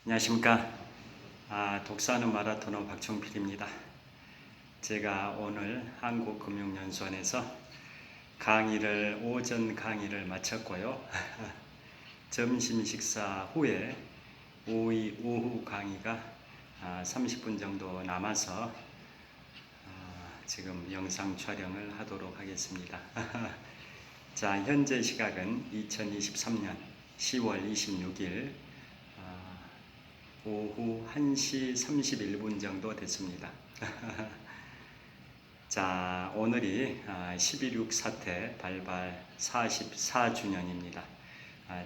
안녕하십니까. 독서하는 마라토너 박종필입니다. 제가 오늘 한국금융연수원에서 오전 강의를 마쳤고요. 점심 식사 후에 오후 강의가 30분 정도 남아서 지금 영상 촬영을 하도록 하겠습니다. 자, 현재 시각은 2023년 10월 26일 오후 1시 31분 정도 됐습니다. 자, 오늘이 11.6 사태 발발 44주년입니다.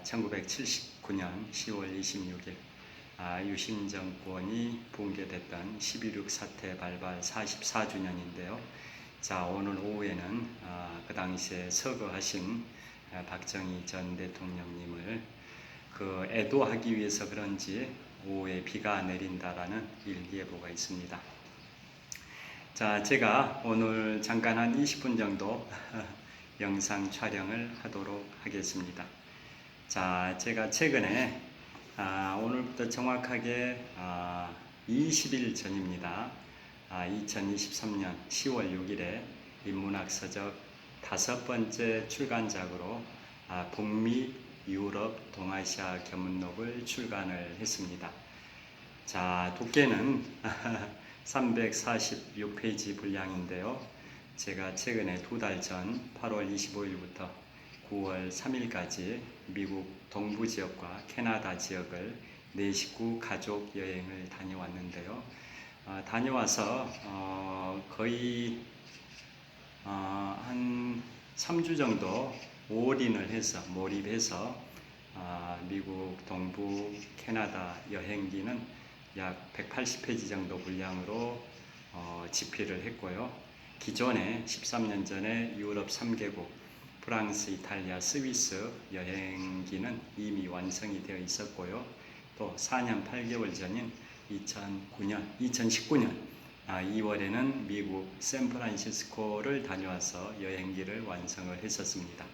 1979년 10월 26일 유신 정권이 붕괴됐던 11.6 사태 발발 44주년인데요. 자, 오늘 오후에는 그 당시에 서거하신 박정희 전 대통령님을 애도하기 위해서 그런지 오후에 비가 내린다라는 일기예보가 있습니다. 자, 제가 오늘 잠깐 한 20분 정도 영상 촬영을 하도록 하겠습니다. 자, 제가 최근에 오늘부터 정확하게 20일 전입니다. 2023년 10월 6일에 인문학 서적 5번째 출간작으로 북미 유럽 동아시아 견문록을 출간을 했습니다. 자, 두께는 346페이지 분량인데요. 제가 최근에 2달 전 8월 25일부터 9월 3일까지 미국 동부 지역과 캐나다 지역을 4식구 가족 여행을 다녀왔는데요. 다녀와서 거의 한 3주 정도 몰입해서 미국 동부 캐나다 여행기는 약 180페이지 정도 분량으로 집필을 했고요. 기존에 13년 전에 유럽 3개국 프랑스, 이탈리아, 스위스 여행기는 이미 완성이 되어 있었고요. 또 4년 8개월 전인 2019년 2월에는 미국 샌프란시스코를 다녀와서 여행기를 완성을 했었습니다.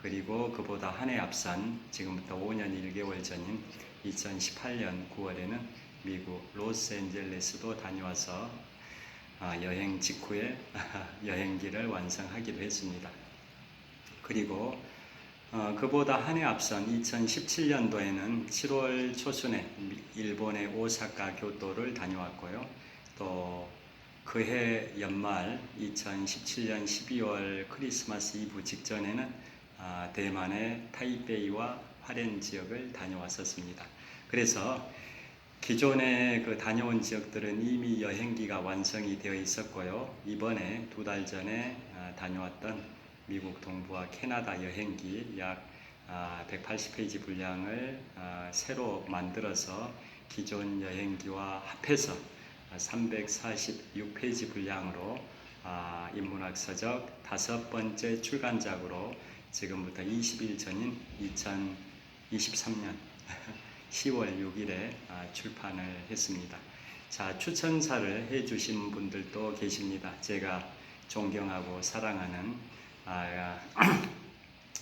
그리고 그보다 한 해 앞선 지금부터 5년 1개월 전인 2018년 9월에는 미국 로스앤젤레스도 다녀와서 여행 직후에 여행기를 완성하기도 했습니다. 그리고 그보다 한 해 앞선 2017년도에는 7월 초순에 일본의 오사카 교토를 다녀왔고요. 또 그해 연말 2017년 12월 크리스마스 이브 직전에는 대만의 타이베이와 화롄 지역을 다녀왔었습니다. 그래서 기존에 다녀온 지역들은 이미 여행기가 완성이 되어 있었고요. 이번에 2달 전에 다녀왔던 미국 동부와 캐나다 여행기 약 180페이지 분량을 새로 만들어서 기존 여행기와 합해서 346페이지 분량으로 인문학 서적 5번째 출간작으로 지금부터 20일 전인 2023년 10월 6일에 출판을 했습니다. 자, 추천사를 해주신 분들도 계십니다. 제가 존경하고 사랑하는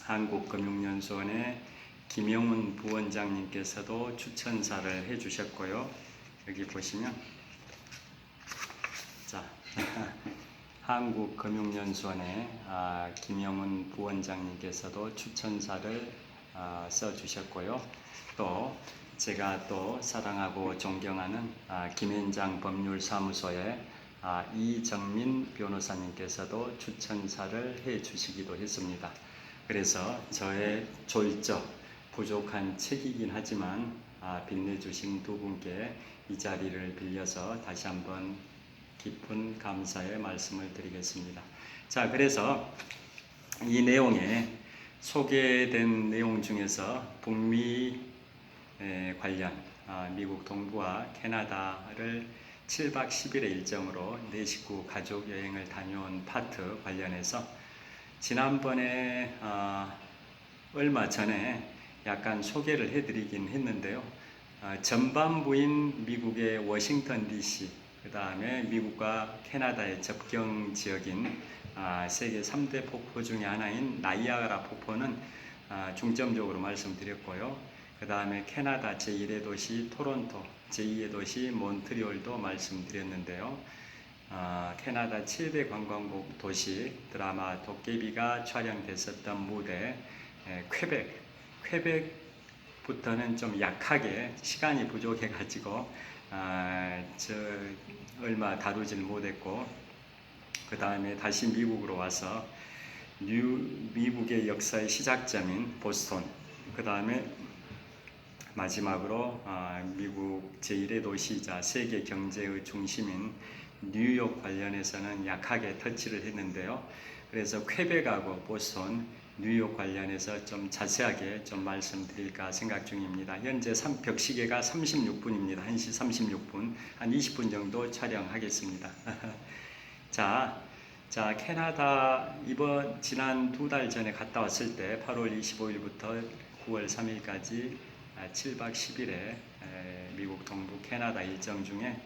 한국금융연수원의 김영훈 부원장님께서도 추천사를 해주셨고요. 여기 보시면 자, 한국금융연수원의 김영훈 부원장님께서도 추천사를 써주셨고요. 또 제가 또 사랑하고 존경하는 김현장 법률사무소의 이정민 변호사님께서도 추천사를 해주시기도 했습니다. 그래서 저의 졸적 부족한 책이긴 하지만 빛내주신 두 분께 이 자리를 빌려서 다시 한번 깊은 감사의 말씀을 드리겠습니다. 자, 그래서 이 내용에 소개된 내용 중에서 북미 관련 미국 동부와 캐나다를 7박 10일의 일정으로 4식구 가족 여행을 다녀온 파트 관련해서 지난번에 얼마 전에 약간 소개를 해드리긴 했는데요. 전반부인 미국의 워싱턴 DC, 그 다음에 미국과 캐나다의 접경 지역인 세계 3대 폭포 중에 하나인 나이아가라 폭포는 중점적으로 말씀드렸고요. 그 그 다음에 캐나다 제1의 도시 토론토, 제2의 도시 몬트리올도 말씀드렸는데요. 캐나다 최대 관광국 도시 드라마 도깨비가 촬영됐었던 무대 퀘벡부터는 좀 약하게 시간이 부족해 가지고 얼마 다루질 못했고, 그 다음에 다시 미국으로 와서 미국의 역사의 시작점인 보스턴, 그 다음에 마지막으로 미국 제1의 도시이자 세계 경제의 중심인 뉴욕 관련해서는 약하게 터치를 했는데요. 그래서 퀘벡하고 보스턴, 뉴욕 관련해서 좀 자세하게 좀 말씀드릴까 생각 중입니다. 현재 벽시계가 36분입니다. 1시 36분, 한 20분 정도 촬영하겠습니다. 자, 캐나다 지난 2달 전에 갔다 왔을 때 8월 25일부터 9월 3일까지 7박 10일에 미국 동부 캐나다 일정 중에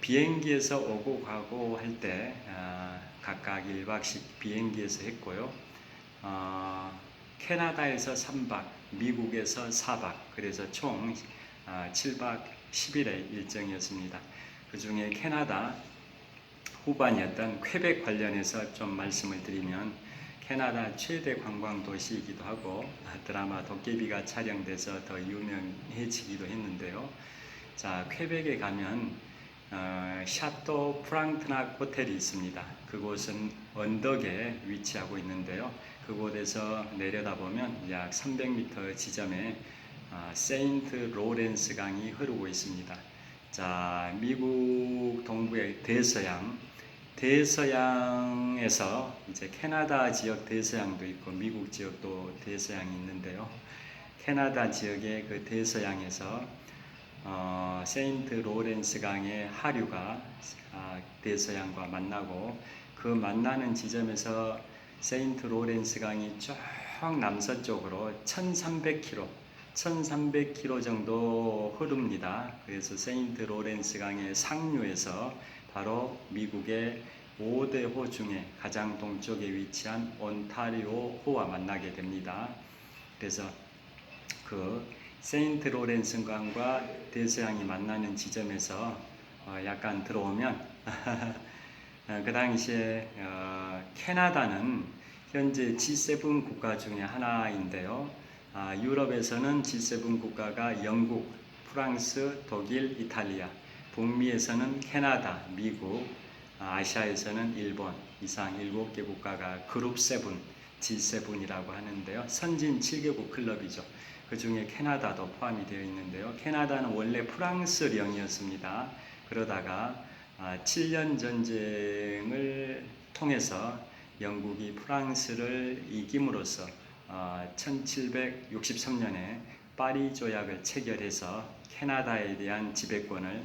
비행기에서 오고 가고 할 때 각각 1박씩 비행기에서 했고요. 캐나다에서 3박, 미국에서 4박, 그래서 총 7박 10일의 일정이었습니다. 그 중에 캐나다 후반이었던 퀘벡 관련해서 좀 말씀을 드리면, 캐나다 최대 관광 도시이기도 하고 드라마 도깨비가 촬영돼서 더 유명해지기도 했는데요. 자, 퀘벡에 가면 샤또 프랑트낙 호텔이 있습니다. 그곳은 언덕에 위치하고 있는데요. 그곳에서 내려다보면 약 300m 지점에 세인트 로렌스 강이 흐르고 있습니다. 자, 미국 동부의 대서양에서 이제 캐나다 지역 대서양도 있고 미국 지역도 대서양이 있는데요. 캐나다 지역의 그 대서양에서 세인트 로렌스 강의 하류가 대서양과 만나고, 그 만나는 지점에서 세인트 로렌스 강이 쭉 남서쪽으로 1300km 정도 흐릅니다. 그래서 세인트 로렌스 강의 상류에서 바로 미국의 5대 호 중에 가장 동쪽에 위치한 온타리오 호와 만나게 됩니다. 그래서 그 세인트 로렌스 강과 대서양이 만나는 지점에서 약간 들어오면 그 당시에 캐나다는 현재 G7 국가 중에 하나인데요. 유럽에서는 G7 국가가 영국, 프랑스, 독일, 이탈리아, 북미에서는 캐나다, 미국, 아시아에서는 일본, 이상 7개 국가가 그룹 7, G7이라고 하는데요. 선진 7개국 클럽이죠. 그 중에 캐나다도 포함이 되어 있는데요. 캐나다는 원래 프랑스령이었습니다. 그러다가 7년 전쟁을 통해서 영국이 프랑스를 이김으로써 1763년에 파리 조약을 체결해서 캐나다에 대한 지배권을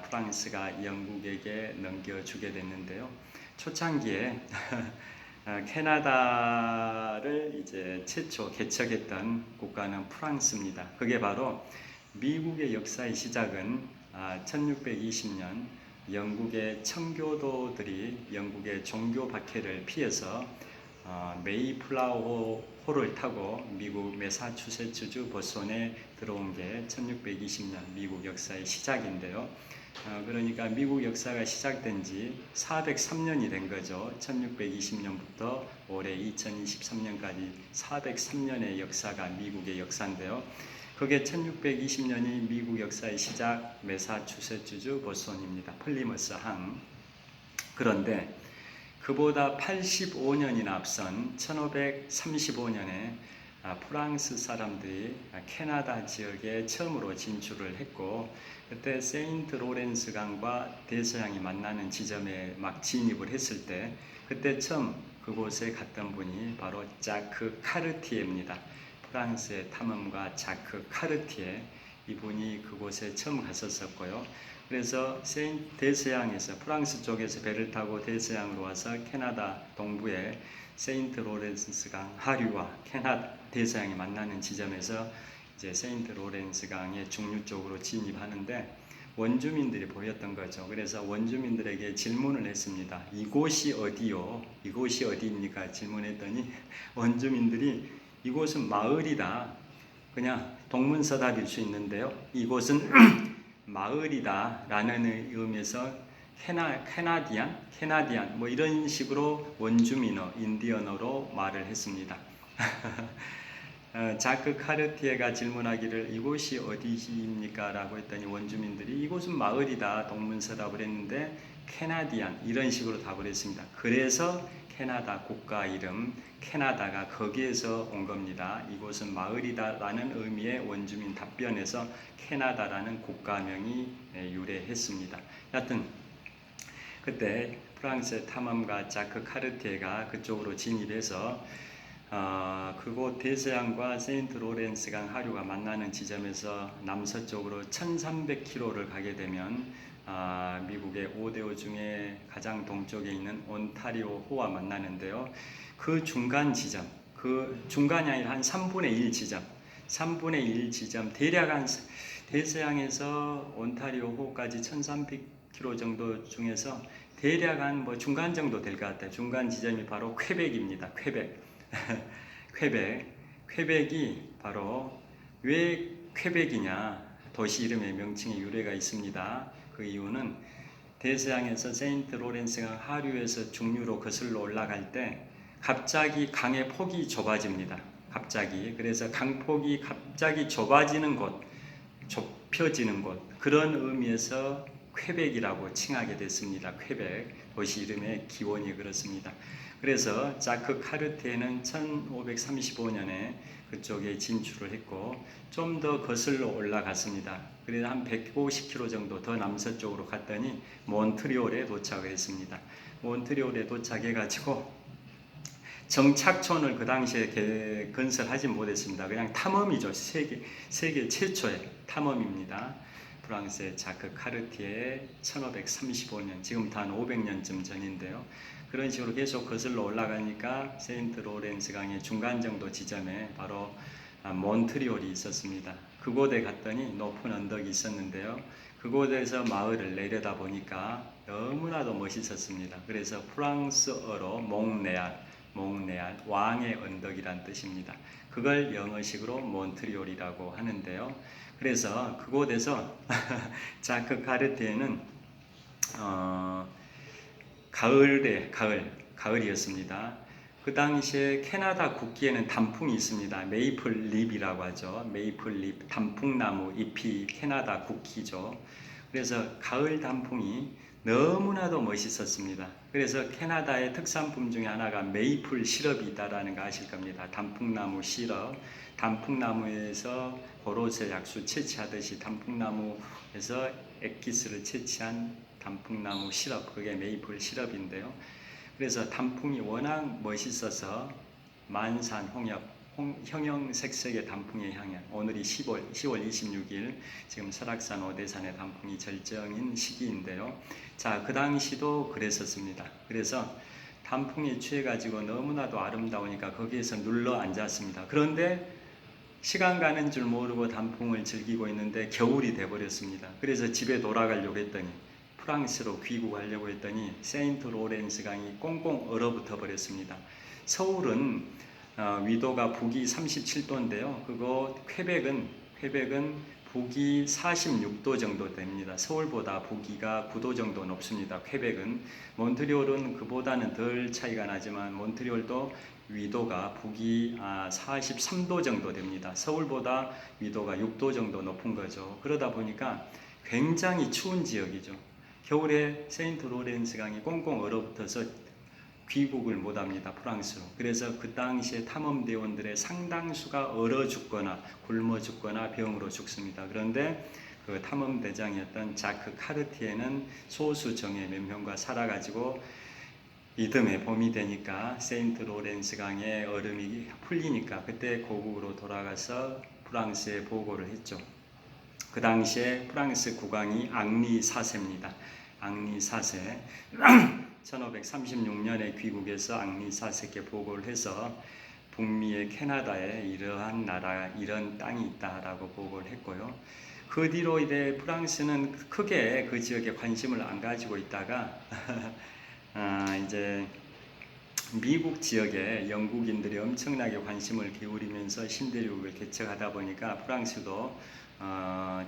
프랑스가 영국에게 넘겨주게 됐는데요. 초창기에 캐나다를 이제 최초 개척했던 국가는 프랑스입니다. 그게 바로 미국의 역사의 시작은 1620년 영국의 청교도들이 영국의 종교 박해를 피해서 메이플라워 호를 타고 미국 매사추세츠주 보스턴에 들어온 게 1620년 미국 역사의 시작인데요. 그러니까 미국 역사가 시작된 지 403년이 된 거죠. 1620년부터 올해 2023년까지 403년의 역사가 미국의 역사인데요. 그게 1620년이 미국 역사의 시작, 매사추세츠주 보스턴입니다. 플리머스 항. 그런데 그보다 85년이나 앞선 1535년에 프랑스 사람들이 캐나다 지역에 처음으로 진출을 했고, 그때 세인트 로렌스 강과 대서양이 만나는 지점에 막 진입을 했을 때 그때 처음 그곳에 갔던 분이 바로 자크 카르티에입니다. 프랑스의 탐험가 자크 카르티에, 이분이 그곳에 처음 갔었고요. 그래서 대서양에서 프랑스 쪽에서 배를 타고 대서양으로 와서 캐나다 동부의 세인트 로렌스 강 하류와 캐나다 대서양이 만나는 지점에서 이제 세인트 로렌스 강의 중류 쪽으로 진입하는데 원주민들이 보였던 거죠. 그래서 원주민들에게 질문을 했습니다. 이곳이 어디요? 이곳이 어디입니까? 질문했더니 원주민들이 이곳은 마을이다. 그냥 동문서답일 수 있는데요. 이곳은 마을이다라는 의미에서 캐나디안 뭐 이런 식으로 원주민어, 인디언어로 말을 했습니다. 자크 카르티에가 질문하기를 이곳이 어디입니까? 라고 했더니 원주민들이 이곳은 마을이다 동문서답을 했는데 캐나디안 이런 식으로 답을 했습니다. 그래서 캐나다 국가 이름 캐나다가 거기에서 온 겁니다. 이곳은 마을이다 라는 의미의 원주민 답변에서 캐나다라는 국가명이 유래했습니다. 여하튼 그때 프랑스의 탐험가 자크 카르티에가 그쪽으로 진입해서 그곳 대서양과 세인트 로렌스강 하류가 만나는 지점에서 남서쪽으로 1300km를 가게 되면 미국의 5대5 중에 가장 동쪽에 있는 온타리오 호와 만나는데요. 그 중간 지점, 그 중간이 아니라 한 3분의 1 지점, 3분의 1 지점, 대략 한 대서양에서 온타리오 호까지 1300km 정도 중에서 대략 한 뭐 중간 정도 될 것 같아요. 중간 지점이 바로 퀘벡입니다. 퀘벡이 바로 왜 퀘벡이냐? 도시 이름의 명칭의 유래가 있습니다. 그 이유는 대서양에서 세인트 로렌스강 하류에서 중류로 거슬러 올라갈 때 갑자기 강의 폭이 좁아집니다. 갑자기. 그래서 강폭이 갑자기 좁아지는 곳, 좁혀지는 곳, 그런 의미에서 퀘벡이라고 칭하게 됐습니다. 퀘벡 도시 이름의 기원이 그렇습니다. 그래서 자크 카르티에는 1535년에 그쪽에 진출을 했고 좀 더 거슬러 올라갔습니다. 그래서 한 150km 정도 더 남서쪽으로 갔더니 몬트리올에 도착을 했습니다. 몬트리올에 도착해가지고 정착촌을 그 당시에 건설하지 못했습니다. 그냥 탐험이죠. 세계 최초의 탐험입니다. 프랑스의 자크 카르티에 1535년, 지금부터 한 500년쯤 전인데요. 그런 식으로 계속 거슬러 올라가니까 세인트 로렌스 강의 중간 정도 지점에 바로 몬트리올이 있었습니다. 그곳에 갔더니 높은 언덕이 있었는데요. 그곳에서 마을을 내려다 보니까 너무나도 멋있었습니다. 그래서 프랑스어로 몽네알, 왕의 언덕이란 뜻입니다. 그걸 영어식으로 몬트리올이라고 하는데요. 그래서 그곳에서 자크 카르티에는 가을이었습니다. 그 당시에 캐나다 국기에는 단풍이 있습니다. 메이플 립이라고 하죠. 메이플 립, 단풍나무 잎이 캐나다 국기죠. 그래서 가을 단풍이 너무나도 멋있었습니다. 그래서 캐나다의 특산품 중에 하나가 메이플 시럽이 있다라는 거 아실 겁니다. 단풍나무 시럽, 단풍나무에서 고로쇠 약수 채취하듯이 단풍나무에서 액기스를 채취한 단풍나무 시럽, 그게 메이플 시럽인데요. 그래서 단풍이 워낙 멋있어서 만산 홍엽, 형형색색의 단풍의 향연, 오늘이 10월 26일, 지금 설악산 오대산의 단풍이 절정인 시기인데요. 자, 그 당시도 그랬었습니다. 그래서 단풍에 취해가지고 너무나도 아름다우니까 거기에서 눌러 앉았습니다. 그런데 시간 가는 줄 모르고 단풍을 즐기고 있는데 겨울이 돼버렸습니다. 그래서 집에 돌아가려고 했더니 프랑스로 귀국하려고 했더니 세인트 로렌스 강이 꽁꽁 얼어붙어 버렸습니다. 서울은 위도가 북위 37도인데요. 그거 퀘벡은 북위 46도 정도 됩니다. 서울보다 북위가 9도 정도 높습니다. 퀘벡은. 몬트리올은 그보다는 덜 차이가 나지만 몬트리올도 위도가 북위 43도 정도 됩니다. 서울보다 위도가 6도 정도 높은 거죠. 그러다 보니까 굉장히 추운 지역이죠. 겨울에 세인트 로렌스 강이 꽁꽁 얼어붙어서 귀국을 못합니다. 프랑스로. 그래서 그 당시에 탐험대원들의 상당수가 얼어 죽거나 굶어 죽거나 병으로 죽습니다. 그런데 그 탐험대장이었던 자크 카르티에는 소수 정예 몇 명과 살아가지고 이듬해 봄이 되니까 세인트 로렌스 강의 얼음이 풀리니까 그때 고국으로 돌아가서 프랑스에 보고를 했죠. 그 당시에 프랑스 국왕이 앙리 4세입니다. 앙리 4세 1536년에 귀국해서 앙리 4세께 보고를 해서 북미의 캐나다에 이러한 나라, 이런 땅이 있다라고 보고를 했고요. 그 뒤로 이제 프랑스는 크게 그 지역에 관심을 안 가지고 있다가 이제 미국 지역에 영국인들이 엄청나게 관심을 기울이면서 신대륙을 개척하다 보니까 프랑스도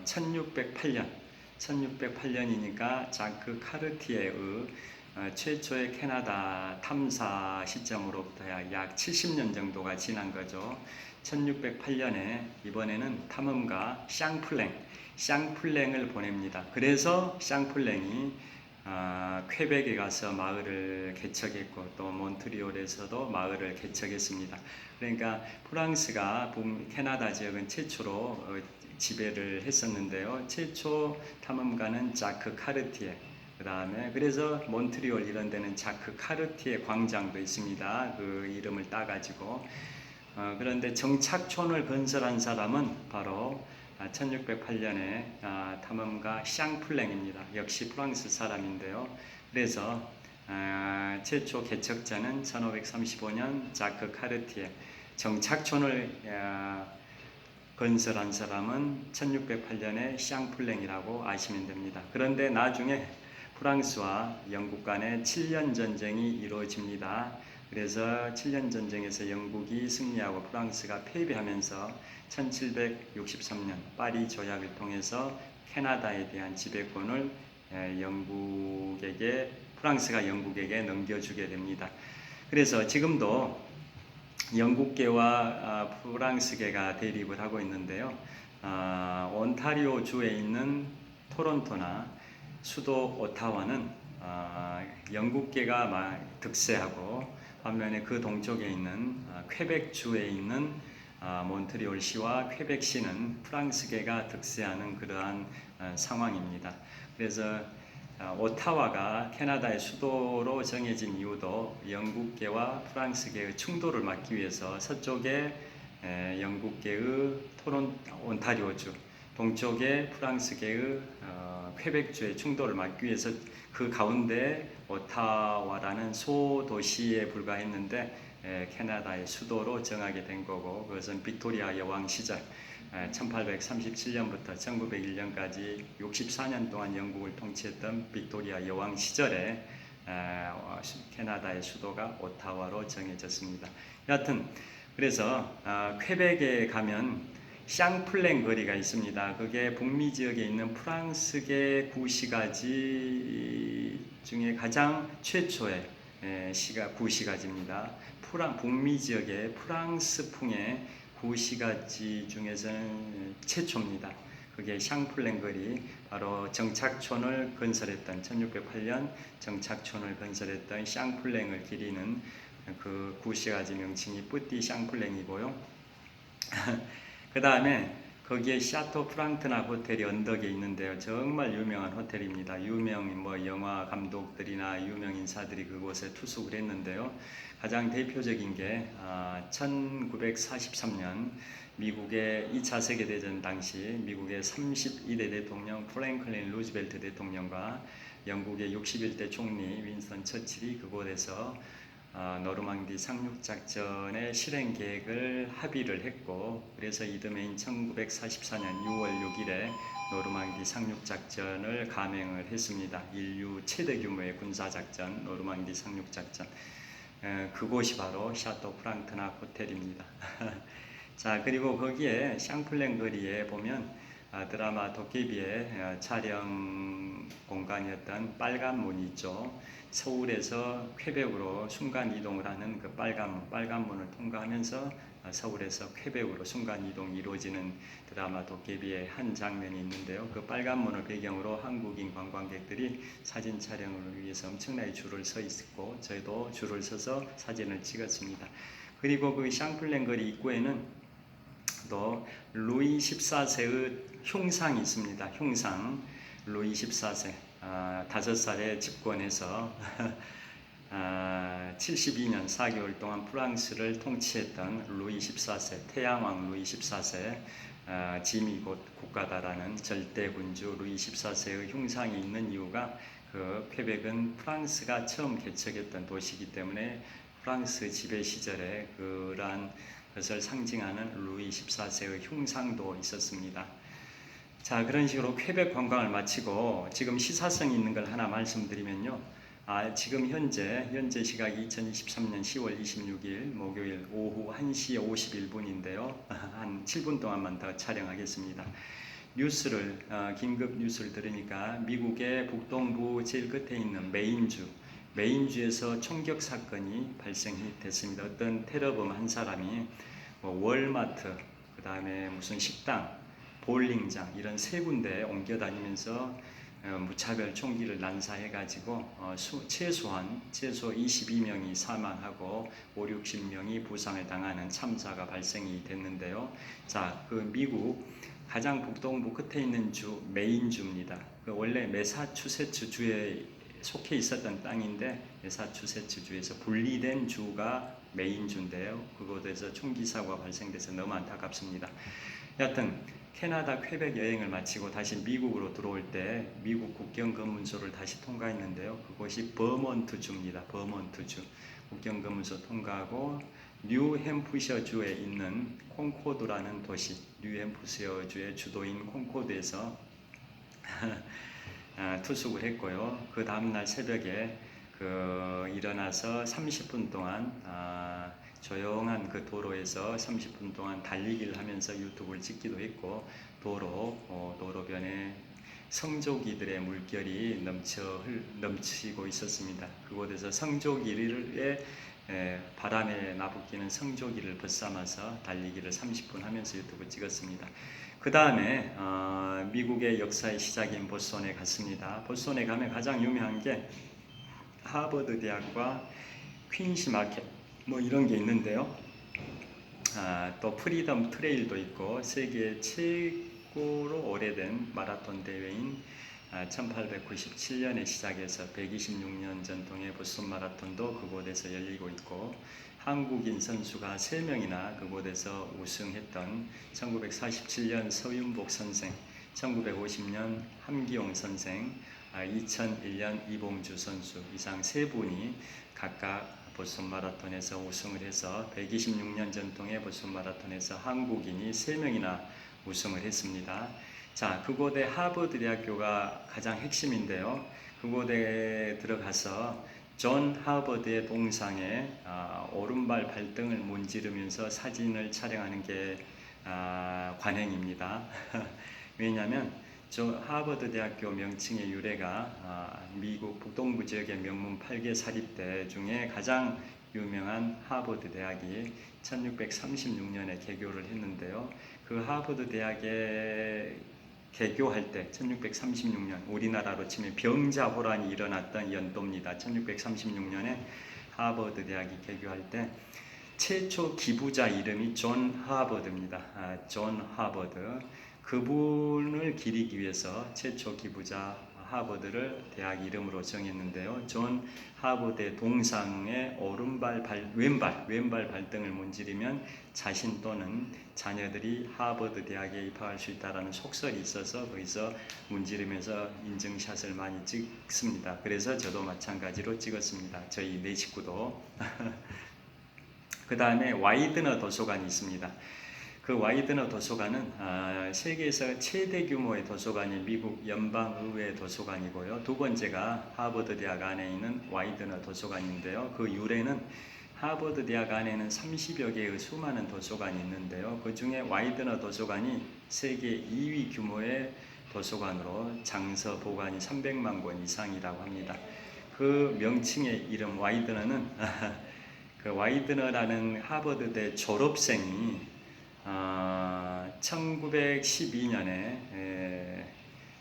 1608년이니까 자크 카르티에의 최초의 캐나다 탐사 시점으로부터 약 70년 정도가 지난 거죠. 1608년에 이번에는 탐험가 샹플랭을 보냅니다. 그래서 샹플랭이 퀘벡에 가서 마을을 개척했고 또 몬트리올에서도 마을을 개척했습니다. 그러니까 프랑스가 캐나다 지역은 최초로 지배를 했었는데요. 최초 탐험가는 자크 카르티에, 그 다음에 그래서 몬트리올 이런 데는 자크 카르티에 광장도 있습니다. 그 이름을 따가지고 그런데 정착촌을 건설한 사람은 바로 1608년에 탐험가 샹플랭입니다. 역시 프랑스 사람인데요. 그래서 최초 개척자는 1535년 자크 카르티에, 정착촌을 건설한 사람은 1608년에 샹플랭이라고 아시면 됩니다. 그런데 나중에 프랑스와 영국 간에 7년 전쟁이 이루어집니다. 그래서 7년 전쟁에서 영국이 승리하고 프랑스가 패배하면서 1763년 파리 조약을 통해서 캐나다에 대한 지배권을 프랑스가 영국에게 넘겨주게 됩니다. 그래서 지금도 영국계와 프랑스계가 대립을 하고 있는데요. 온타리오 주에 있는 토론토나 수도 오타와는 영국계가 득세하고 반면에 그 동쪽에 있는 퀘벡 주에 있는 몬트리올시와 퀘벡시는 프랑스계가 득세하는 그러한 상황입니다. 그래서 오타와가 캐나다의 수도로 정해진 이유도 영국계와 프랑스계의 충돌을 막기 위해서 서쪽에 영국계의 온타리오주, 동쪽에 프랑스계의 퀘벡주의 충돌을 막기 위해서 그 가운데 오타와라는 소도시에 불과했는데 캐나다의 수도로 정하게 된 거고, 그것은 빅토리아 여왕 시절 1837년부터 1901년까지 64년 동안 영국을 통치했던 빅토리아 여왕 시절에 캐나다의 수도가 오타와로 정해졌습니다. 여하튼 그래서 퀘벡에 가면 샹플랭 거리가 있습니다. 그게 북미 지역에 있는 프랑스계 구시가지 중에 가장 최초의 구시가지입니다. 북미 지역의 프랑스풍의 구시가지 중에서는 최초입니다. 그게 샹플랭 거리, 바로 정착촌을 건설했던 1608년 정착촌을 건설했던 샹플랭을 기리는 그 구시가지 명칭이 뿌띠 샹플랭이고요. 그 다음에 거기에 샤토 프랑트나 호텔이 언덕에 있는데요. 정말 유명한 호텔입니다. 유명 영화 감독들이나 유명 인사들이 그곳에 투숙을 했는데요. 가장 대표적인 게 1943년 미국의 2차 세계대전 당시 미국의 31대 대통령 프랭클린 루즈벨트 대통령과 영국의 61대 총리 윈스턴 처칠이 그곳에서 노르망디 상륙작전의 실행 계획을 합의를 했고, 그래서 이듬해인 1944년 6월 6일에 노르망디 상륙작전을 감행을 했습니다. 인류 최대 규모의 군사작전 노르망디 상륙작전. 그곳이 바로 샤토 프랑트나 호텔입니다. 자, 그리고 거기에 샹플랭 거리에 보면 드라마 도깨비의 촬영 공간이었던 빨간 문이 있죠. 서울에서 퀘벡으로 순간 이동을 하는 그 빨간 문을 통과하면서 서울에서 퀘벡으로 순간 이동이 이루어지는 드라마 도깨비의 한 장면이 있는데요. 그 빨간 문을 배경으로 한국인 관광객들이 사진 촬영을 위해서 엄청나게 줄을 서 있었고, 저희도 줄을 서서 사진을 찍었습니다. 그리고 그 샹플랭 거리 입구에는 또 루이 14세의 흉상이 있습니다. 흉상 루이 14세 5살에 집권해서 72년 4개월 동안 프랑스를 통치했던 루이 14세, 태양왕 루이 14세, 짐이 곧 국가다라는 절대군주 루이 14세의 흉상이 있는 이유가 그 퀘벡은 프랑스가 처음 개척했던 도시이기 때문에 프랑스 지배 시절에 그러한 것을 상징하는 루이 14세의 흉상도 있었습니다. 자, 그런 식으로 퀘벡 관광을 마치고 지금 시사성 있는 걸 하나 말씀드리면요. 지금 현재 시각이 2023년 10월 26일 목요일 오후 1시 51분인데요. 한 7분 동안만 더 촬영하겠습니다. 긴급 뉴스를 들으니까 미국의 북동부 제일 끝에 있는 메인주에서 총격 사건이 발생이 됐습니다. 어떤 테러범 한 사람이 월마트, 그 다음에 무슨 식당, 볼링장 이런 세 군데에 옮겨 다니면서 무차별 총기를 난사해가지고 최소 22명이 사망하고 5, 60명이 부상을 당하는 참사가 발생이 됐는데요. 자, 그 미국 가장 북동부 끝에 있는 주 메인주입니다. 원래 매사추세츠 주에 속해 있었던 땅인데 매사추세츠 주에서 분리된 주가 메인주인데요. 그곳에서 총기 사고가 발생돼서 너무 안타깝습니다. 여하튼 캐나다 퀘벡 여행을 마치고 다시 미국으로 들어올 때 미국 국경 검문소를 다시 통과했는데요. 그곳이 버몬트주입니다. 버몬트주 국경 검문소 통과하고 뉴햄프셔주에 있는 콩코드라는 도시, 뉴햄프셔주의 주도인 콩코드에서 투숙을 했고요. 그 다음날 새벽에 일어나서 30분 동안 조용한 그 도로에서 30분 동안 달리기를 하면서 유튜브를 찍기도 했고, 도로변에 성조기들의 물결이 넘치고 있었습니다. 그곳에서 바람에 나부끼는 성조기를 벗삼아서 달리기를 30분 하면서 유튜브 찍었습니다. 그 다음에 미국의 역사의 시작인 보스턴에 갔습니다. 보스턴에 가면 가장 유명한 게 하버드 대학과 퀸시 마켓 이런 게 있는데요. 또 프리덤 트레일도 있고 세계 최고로 오래된 마라톤 대회인 1897년에 시작해서 126년 전통의 보스턴 마라톤도 그곳에서 열리고 있고, 한국인 선수가 3명이나 그곳에서 우승했던 1947년 서윤복 선생, 1950년 함기용 선생, 2001년 이봉주 선수 이상 3분이 각각 보스턴 마라톤에서 우승을 해서 126년 전통의 보스턴 마라톤에서 한국인이 3명이나 우승을 했습니다. 자, 그곳에 하버드 대학교가 가장 핵심인데요. 그곳에 들어가서 존 하버드의 동상에 오른발 발등을 문지르면서 사진을 촬영하는 게 관행입니다. 왜냐하면 하버드 대학교 명칭의 유래가 미국 북동부 지역의 명문 8개 사립대 중에 가장 유명한 하버드 대학이 1636년에 개교를 했는데요. 그 하버드 대학에 개교할 때 1636년, 우리나라로 치면 병자호란이 일어났던 연도입니다. 1636년에 하버드 대학이 개교할 때 최초 기부자 이름이 존 하버드입니다. 존 하버드. 그분을 기리기 위해서 최초 기부자 하버드를 대학 이름으로 정했는데요. 존 하버드의 동상에 왼발 발등을 문지르면 자신 또는 자녀들이 하버드 대학에 입학할 수 있다라는 속설이 있어서 거기서 문지르면서 인증샷을 많이 찍습니다. 그래서 저도 마찬가지로 찍었습니다. 저희 네 식구도. 그 다음에 와이드너 도서관이 있습니다. 그 와이드너 도서관은 세계에서 최대 규모의 도서관이 미국 연방의회 도서관이고요. 두 번째가 하버드 대학 안에 있는 와이드너 도서관인데요. 그 유래는 하버드 대학 안에는 30여 개의 수많은 도서관이 있는데요. 그 중에 와이드너 도서관이 세계 2위 규모의 도서관으로 장서 보관이 300만 권 이상이라고 합니다. 그 명칭의 이름 와이드너는 그 와이드너라는 하버드대 졸업생이 1912년에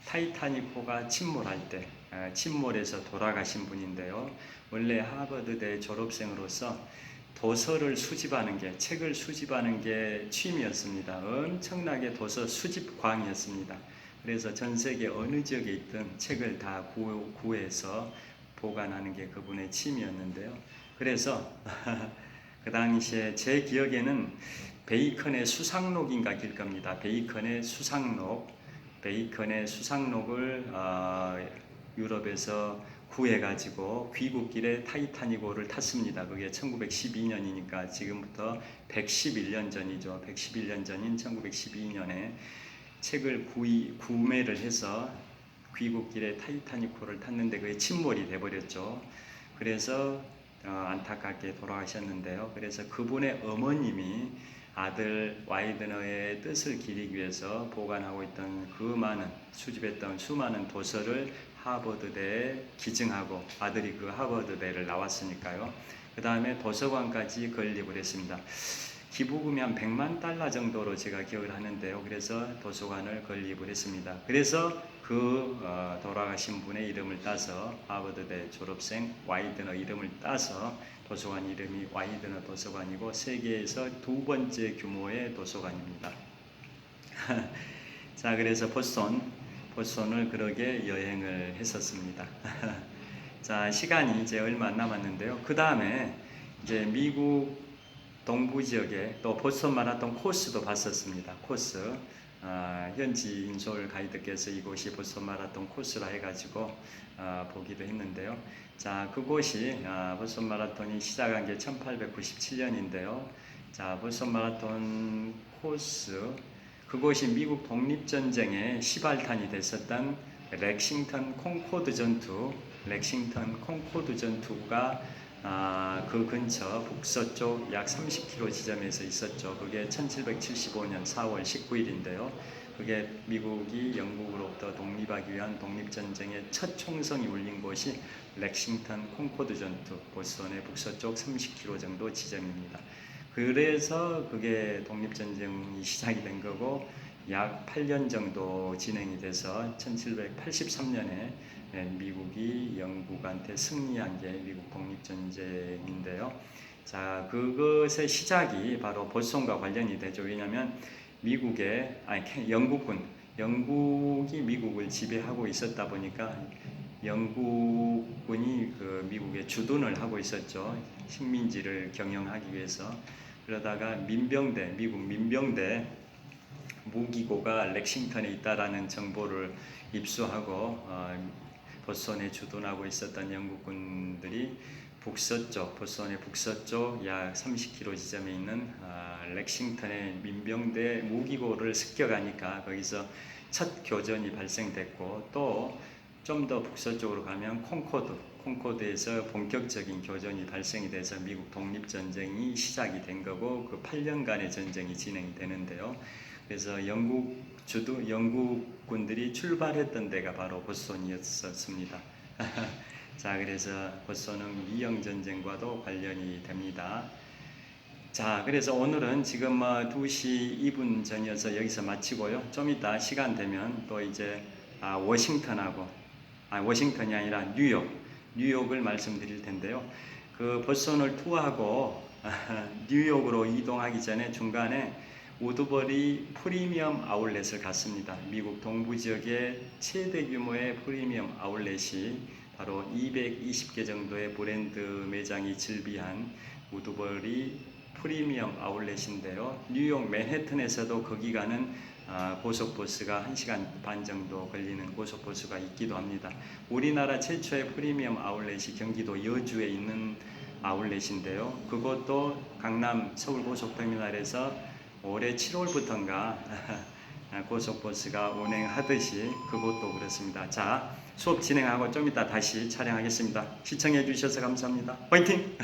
타이타닉호가 침몰할 때 침몰해서 돌아가신 분인데요. 원래 하버드대 졸업생으로서 책을 수집하는 게 취미였습니다. 엄청나게 도서 수집광이었습니다. 그래서 전 세계 어느 지역에 있든 책을 다 구해서 보관하는 게 그분의 취미였는데요. 그래서 그 당시에 제 기억에는 베이컨의 수상록인가 길 겁니다. 베이컨의 수상록을 유럽에서 구해가지고 귀국길에 타이타닉호를 탔습니다. 그게 1912년이니까 지금부터 111년 전이죠. 111년 전인 1912년에 책을 구매를 해서 귀국길에 타이타닉호를 탔는데 그게 침몰이 돼버렸죠. 그래서 안타깝게 돌아가셨는데요. 그래서 그분의 어머님이 아들 와이드너의 뜻을 기리기 위해서 보관하고 있던 그 수집했던 수많은 도서를 하버드대에 기증하고 아들이 그 하버드대를 나왔으니까요. 그 다음에 도서관까지 건립을 했습니다. 기부금이 한 100만 달러 정도로 제가 기억을 하는데요. 그래서 도서관을 건립을 했습니다. 그래서 돌아가신 분의 이름을 따서 하버드대 졸업생 와이드너 이름을 따서 도서관 이름이 와이드너 도서관이고 세계에서 두 번째 규모의 도서관입니다. 자, 그래서 보스턴을 그렇게 여행을 했었습니다. 자, 시간이 이제 얼마 안 남았는데요. 그 다음에 이제 미국 동부 지역에 또 보스턴 마라톤 코스도 봤었습니다. 코스. 현지 인솔 가이드께서 이곳이 보스턴 마라톤 코스라 해가지고 보기도 했는데요. 자, 그곳이 보스턴 마라톤이 시작한 게 1897년인데요. 자, 보스턴 마라톤 코스 그곳이 미국 독립전쟁의 시발탄이 됐었던 렉싱턴 콩코드 전투가 그 근처 북서쪽 약 30km 지점에서 있었죠. 그게 1775년 4월 19일인데요. 그게 미국이 영국으로부터 독립하기 위한 독립전쟁의 첫 총성이 울린 곳이 렉싱턴 콩코드 전투, 보스턴의 북서쪽 30km 정도 지점입니다. 그래서 그게 독립전쟁이 시작이 된 거고 약 8년 정도 진행이 돼서 1783년에 미국이 영국한테 승리한 게 미국 독립전쟁인데요. 자, 그것의 시작이 바로 보스턴과 관련이 되죠. 왜냐하면 영국이 미국을 지배하고 있었다 보니까 영국군이 미국에 주둔을 하고 있었죠. 식민지를 경영하기 위해서. 그러다가 미국 민병대 무기고가 렉싱턴에 있다라는 정보를 입수하고 보스턴에 주둔하고 있었던 영국군들이 보스턴의 북서쪽 약 30km 지점에 있는 렉싱턴의 민병대 무기고를 습격하니까 거기서 첫 교전이 발생됐고 또 좀 더 북서쪽으로 가면 콩코드에서 본격적인 교전이 발생이 돼서 미국 독립전쟁이 시작이 된 거고 그 8년간의 전쟁이 진행이 되는데요. 그래서 영국군들이 출발했던 데가 바로 보스턴이었습니다. 자, 그래서 보스턴은 미영전쟁과도 관련이 됩니다. 자, 그래서 오늘은 지금 2시 2분 전이어서 여기서 마치고요. 좀 이따 시간 되면 또 이제 워싱턴이 아니라 뉴욕을 말씀드릴 텐데요. 그 보스턴을 투어하고 뉴욕으로 이동하기 전에 중간에 우드버리 프리미엄 아울렛을 갔습니다. 미국 동부 지역의 최대 규모의 프리미엄 아울렛이 바로 220개 정도의 브랜드 매장이 즐비한 우드버리 프리미엄 아울렛인데요. 뉴욕 맨해튼에서도 거기 가는 고속버스가 1시간 반 정도 걸리는 고속버스가 있기도 합니다. 우리나라 최초의 프리미엄 아울렛이 경기도 여주에 있는 아울렛인데요. 그것도 강남 서울고속터미널에서 올해 7월부터인가 고속버스가 운행하듯이 그것도 그렇습니다. 자, 수업 진행하고 좀 이따 다시 촬영하겠습니다. 시청해 주셔서 감사합니다. 화이팅!